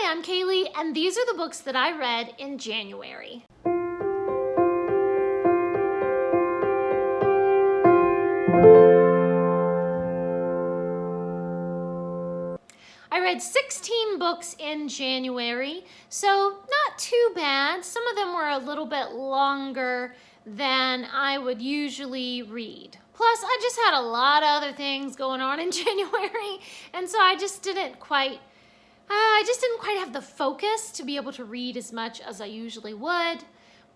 Hi, I'm Kaylee, and these are the books that I read in January. I read 16 books in January, so not too bad. Some of them were a little bit longer than I would usually read. Plus, I just had a lot of other things going on in January, and so I just didn't quite have the focus to be able to read as much as I usually would.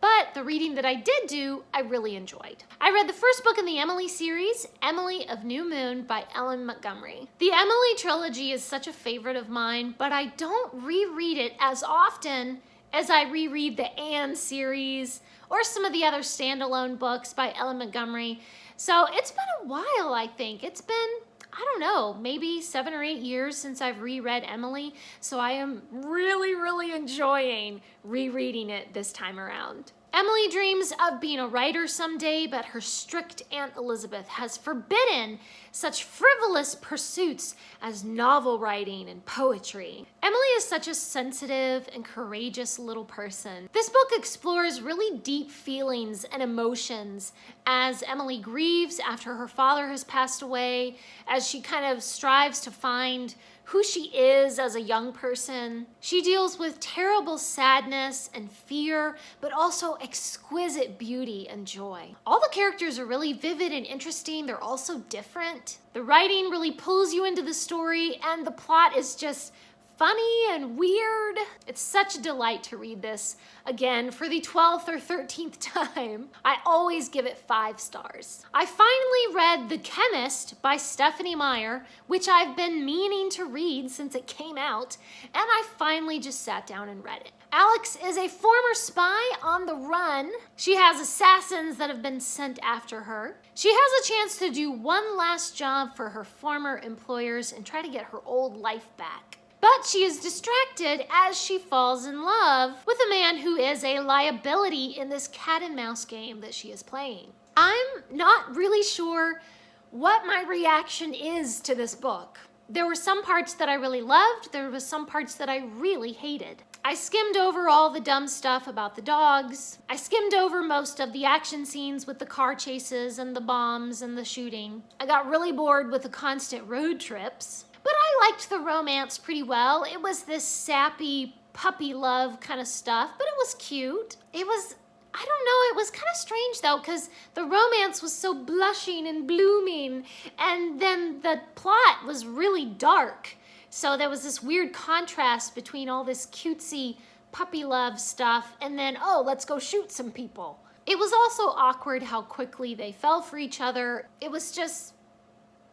But the reading that I did do, I really enjoyed. I read the first book in the Emily series, Emily of New Moon by Ellen Montgomery. The Emily trilogy is such a favorite of mine, but I don't reread it as often as I reread the Anne series or some of the other standalone books by Ellen Montgomery. So it's been a while, I think. It's been, I don't know, maybe 7 or 8 years since I've reread Emily, so I am really enjoying rereading it this time around. Emily dreams of being a writer someday, but her strict Aunt Elizabeth has forbidden such frivolous pursuits as novel writing and poetry. Emily is such a sensitive and courageous little person. This book explores really deep feelings and emotions as Emily grieves after her father has passed away, as she kind of strives to find who she is as a young person. She deals with terrible sadness and fear, but also exquisite beauty and joy. All the characters are really vivid and interesting. They're also different. The writing really pulls you into the story, and the plot is just funny and weird. It's such a delight to read this again for the 12th or 13th time. I always give it 5 stars. I finally read The Chemist by Stephanie Meyer, which I've been meaning to read since it came out, and I finally just sat down and read it. Alex is a former spy on the run. She has assassins that have been sent after her. She has a chance to do one last job for her former employers and try to get her old life back. But she is distracted as she falls in love with a man who is a liability in this cat and mouse game that she is playing. I'm not really sure what my reaction is to this book. There were some parts that I really loved. There were some parts that I really hated. I skimmed over all the dumb stuff about the dogs. I skimmed over most of the action scenes with the car chases and the bombs and the shooting. I got really bored with the constant road trips. But I liked the romance pretty well. It was this sappy puppy love kind of stuff, but it was cute. It was kind of strange though, because the romance was so blushing and blooming, and then the plot was really dark. So there was this weird contrast between all this cutesy puppy love stuff and then, oh, let's go shoot some people. It was also awkward how quickly they fell for each other. It was just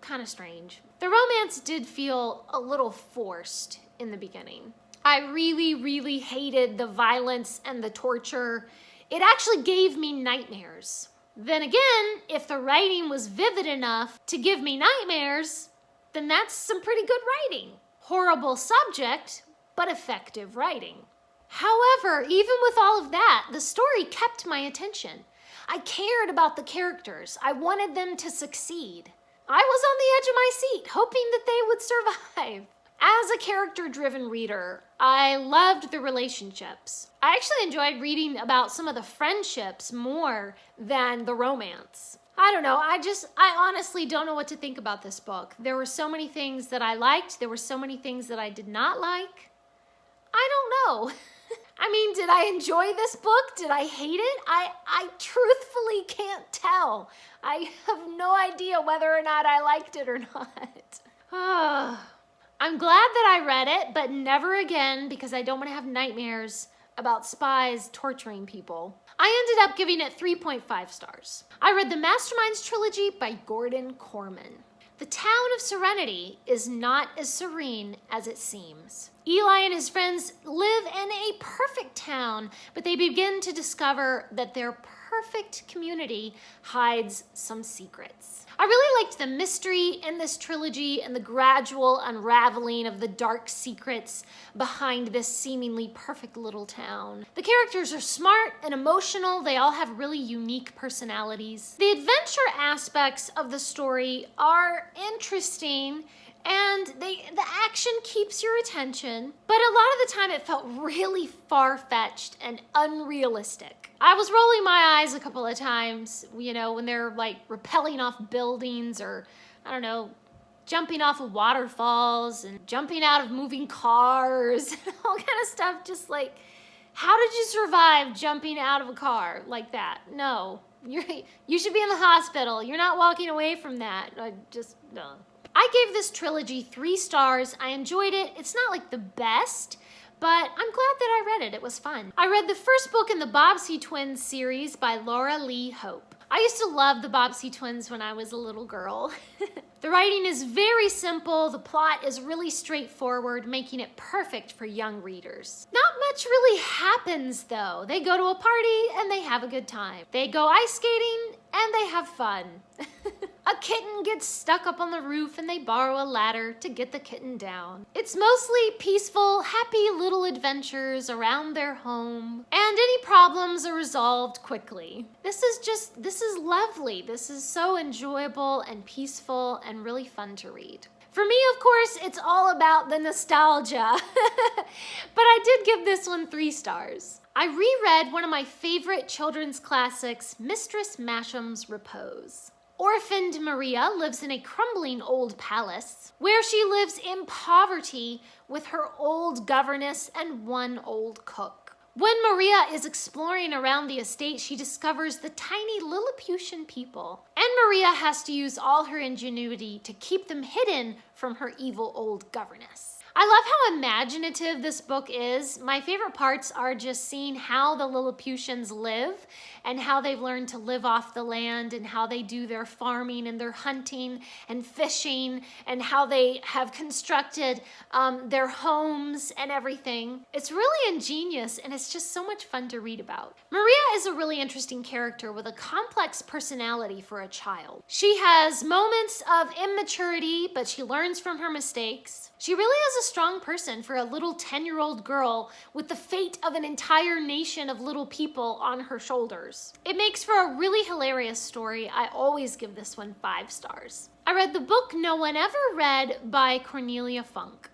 kind of strange. The romance did feel a little forced in the beginning. I really hated the violence and the torture. It actually gave me nightmares. Then again, if the writing was vivid enough to give me nightmares, then that's some pretty good writing. Horrible subject, but effective writing. However, even with all of that, the story kept my attention. I cared about the characters. I wanted them to succeed. I was on the edge of my seat, hoping that they would survive. As a character-driven reader, I loved the relationships. I actually enjoyed reading about some of the friendships more than the romance. I don't know, I honestly don't know what to think about this book. There were so many things that I liked, there were so many things that I did not like. I don't know. I mean, did I enjoy this book? Did I hate it? I truthfully can't tell. I have no idea whether or not I liked it or not. I'm glad that I read it, but never again, because I don't want to have nightmares about spies torturing people. I ended up giving it 3.5 stars. I read the Masterminds Trilogy by Gordon Corman. The town of Serenity is not as serene as it seems. Eli and his friends live in a perfect town, but they begin to discover that their perfect community hides some secrets. I really liked the mystery in this trilogy and the gradual unraveling of the dark secrets behind this seemingly perfect little town. The characters are smart and emotional. They all have really unique personalities. The adventure aspects of the story are interesting And the action keeps your attention, but a lot of the time it felt really far-fetched and unrealistic. I was rolling my eyes a couple of times, you know, when they're like rappelling off buildings or, I don't know, jumping off of waterfalls and jumping out of moving cars and all kind of stuff. Just like, how did you survive jumping out of a car like that? No, you should be in the hospital. You're not walking away from that. No. I gave this trilogy 3 stars. I enjoyed it. It's not like the best, but I'm glad that I read it. It was fun. I read the first book in the Bobbsey Twins series by Laura Lee Hope. I used to love the Bobbsey Twins when I was a little girl. The writing is very simple. The plot is really straightforward, making it perfect for young readers. Not much really happens though. They go to a party and they have a good time. They go ice skating and they have fun. A kitten gets stuck up on the roof and they borrow a ladder to get the kitten down. It's mostly peaceful, happy little adventures around their home, and any problems are resolved quickly. This is lovely. This is so enjoyable and peaceful and really fun to read. For me, of course, it's all about the nostalgia, but I did give this one 3 stars. I reread one of my favorite children's classics, Mistress Masham's Repose. Orphaned Maria lives in a crumbling old palace where she lives in poverty with her old governess and one old cook. When Maria is exploring around the estate, she discovers the tiny Lilliputian people, and Maria has to use all her ingenuity to keep them hidden from her evil old governess. I love how imaginative this book is. My favorite parts are just seeing how the Lilliputians live and how they've learned to live off the land and how they do their farming and their hunting and fishing and how they have constructed their homes and everything. It's really ingenious and it's just so much fun to read about. Maria is a really interesting character with a complex personality for a child. She has moments of immaturity, but she learns from her mistakes. She really is a strong person for a little 10-year-old girl with the fate of an entire nation of little people on her shoulders. It makes for a really hilarious story. I always give this one 5 stars. I read the book No One Ever Read by Cornelia Funk.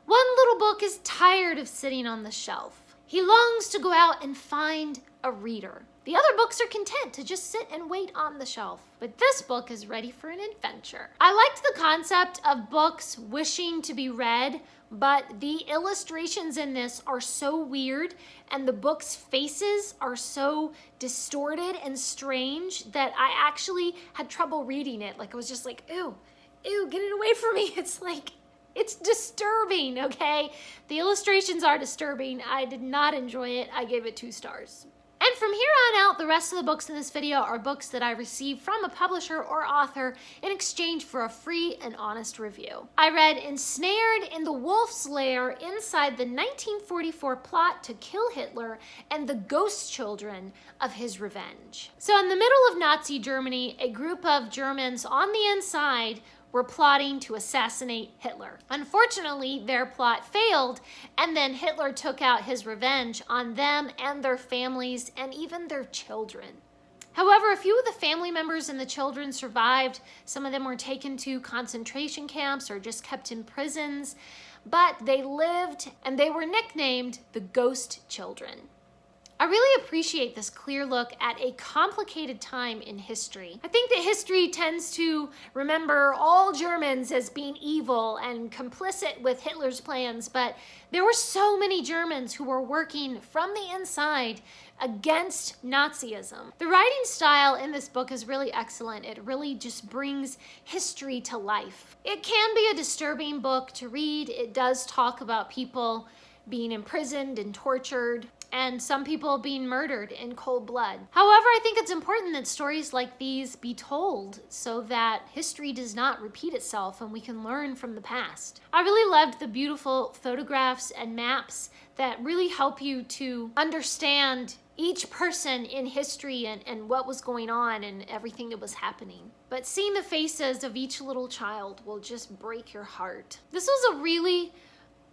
One little book is tired of sitting on the shelf. He longs to go out and find a reader. The other books are content to just sit and wait on the shelf, but this book is ready for an adventure. I liked the concept of books wishing to be read, but the illustrations in this are so weird and the book's faces are so distorted and strange that I actually had trouble reading it. Like I was just like, ew, get it away from me. It's disturbing, okay? The illustrations are disturbing. I did not enjoy it. I gave it 2 stars. And from here on out, the rest of the books in this video are books that I received from a publisher or author in exchange for a free and honest review. I read Ensnared in the Wolf's Lair inside the 1944 plot to kill Hitler and the ghost children of his revenge. So in the middle of Nazi Germany, a group of Germans on the inside were plotting to assassinate Hitler. Unfortunately, their plot failed, and then Hitler took out his revenge on them and their families and even their children. However, a few of the family members and the children survived. Some of them were taken to concentration camps or just kept in prisons, but they lived and they were nicknamed the Ghost Children. I really appreciate this clear look at a complicated time in history. I think that history tends to remember all Germans as being evil and complicit with Hitler's plans, but there were so many Germans who were working from the inside against Nazism. The writing style in this book is really excellent. It really just brings history to life. It can be a disturbing book to read. It does talk about people being imprisoned and tortured, and some people being murdered in cold blood. However, I think it's important that stories like these be told so that history does not repeat itself and we can learn from the past. I really loved the beautiful photographs and maps that really help you to understand each person in history and what was going on and everything that was happening. But seeing the faces of each little child will just break your heart. This was a really,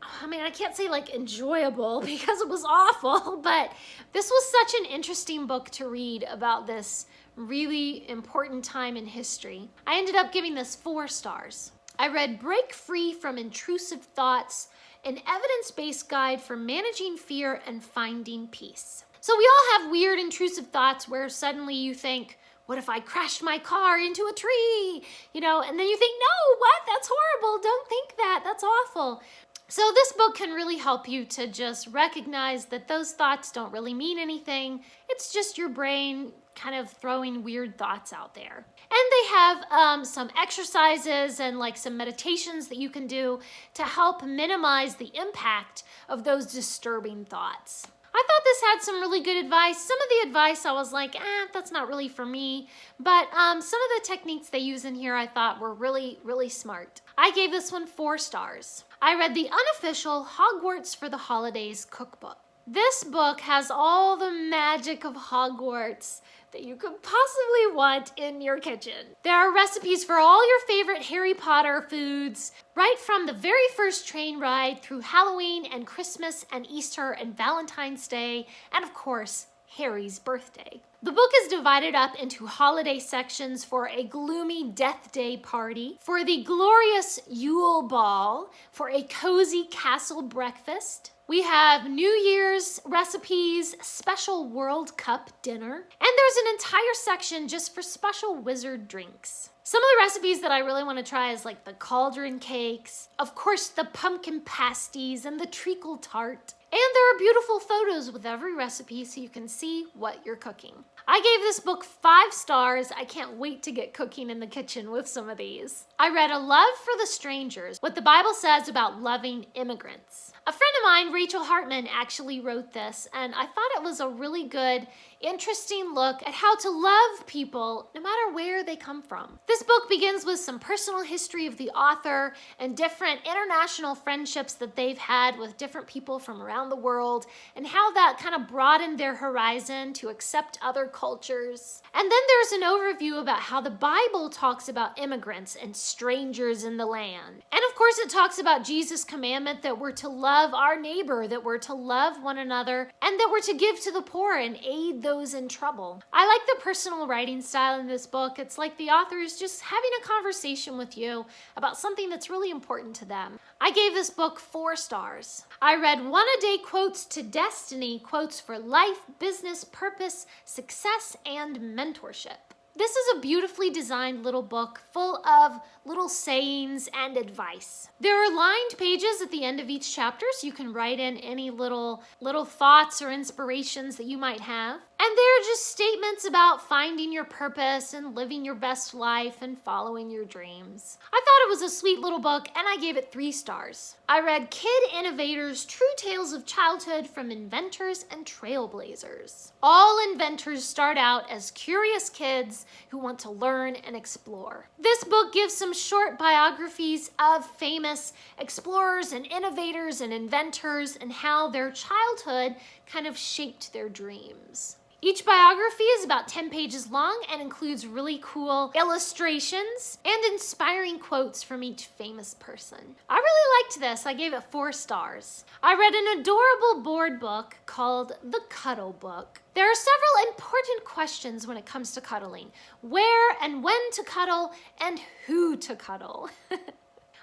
I can't say like enjoyable because it was awful, but this was such an interesting book to read about this really important time in history. I ended up giving this 4 stars. I read Break Free from Intrusive Thoughts, an evidence-based guide for managing fear and finding peace. So we all have weird intrusive thoughts where suddenly you think, what if I crashed my car into a tree? And then you think, no, what? That's horrible. Don't think that. That's awful. So this book can really help you to just recognize that those thoughts don't really mean anything. It's just your brain kind of throwing weird thoughts out there. And they have some exercises and some meditations that you can do to help minimize the impact of those disturbing thoughts. I thought this had some really good advice. Some of the advice I was like, that's not really for me. But some of the techniques they use in here I thought were really, really smart. I gave this one 4 stars. I read the unofficial Hogwarts for the Holidays cookbook. This book has all the magic of Hogwarts that you could possibly want in your kitchen. There are recipes for all your favorite Harry Potter foods, right from the very first train ride through Halloween and Christmas and Easter and Valentine's Day, and of course, Harry's birthday. The book is divided up into holiday sections for a gloomy Death Day party, for the glorious Yule Ball, for a cozy castle breakfast. We have New Year's recipes, special World Cup dinner, and there's an entire section just for special wizard drinks. Some of the recipes that I really want to try is the cauldron cakes, of course the pumpkin pasties and the treacle tart. And there are beautiful photos with every recipe so you can see what you're cooking. I gave this book 5 stars. I can't wait to get cooking in the kitchen with some of these. I read A Love for the Strangers, what the Bible says about loving immigrants. A friend of mine, Rachel Hartman, actually wrote this, and I thought it was a really good, interesting look at how to love people no matter where they come from. This book begins with some personal history of the author and different international friendships that they've had with different people from around the world and how that kind of broadened their horizon to accept other cultures. And then there's an overview about how the Bible talks about immigrants and strangers in the land. And of course it talks about Jesus' commandment that we're to love our neighbor, that we're to love one another, and that we're to give to the poor and aid those in trouble. I like the personal writing style in this book. It's like the author is just having a conversation with you about something that's really important to them. I gave this book 4 stars. I read One a Day Quotes to Destiny, quotes for life, business, purpose, success, and mentorship. This is a beautifully designed little book full of little sayings and advice. There are lined pages at the end of each chapter so you can write in any little thoughts or inspirations that you might have. And they're just statements about finding your purpose and living your best life and following your dreams. I thought it was a sweet little book and I gave it 3 stars. I read Kid Innovators, True Tales of Childhood from Inventors and Trailblazers. All inventors start out as curious kids who want to learn and explore. This book gives some short biographies of famous explorers and innovators and inventors and how their childhood kind of shaped their dreams. Each biography is about 10 pages long and includes really cool illustrations and inspiring quotes from each famous person. I really liked this. I gave it 4 stars. I read an adorable board book called The Cuddle Book. There are several important questions when it comes to cuddling. Where and when to cuddle and who to cuddle.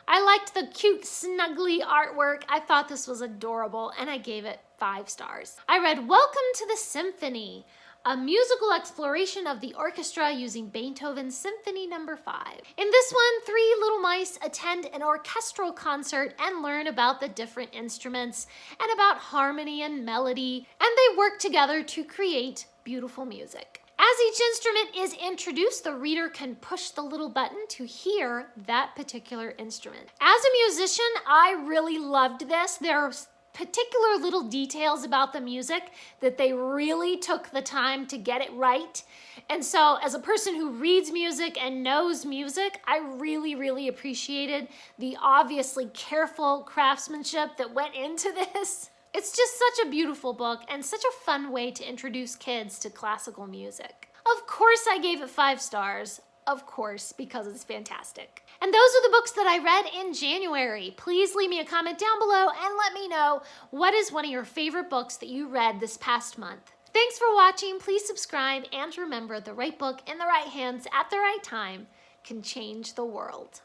I liked the cute, snuggly artwork. I thought this was adorable, and I gave it 5 stars. I read Welcome to the Symphony, a musical exploration of the orchestra using Beethoven's Symphony No. 5. In this one, 3 little mice attend an orchestral concert and learn about the different instruments and about harmony and melody, and they work together to create beautiful music. As each instrument is introduced, the reader can push the little button to hear that particular instrument. As a musician, I really loved this. There are particular little details about the music that they really took the time to get it right. And so as a person who reads music and knows music, I really, really appreciated the obviously careful craftsmanship that went into this. It's just such a beautiful book and such a fun way to introduce kids to classical music. Of course I gave it 5 stars, of course, because it's fantastic. And those are the books that I read in January. Please leave me a comment down below and let me know what is one of your favorite books that you read this past month. Thanks for watching. Please subscribe and remember the right book in the right hands at the right time can change the world.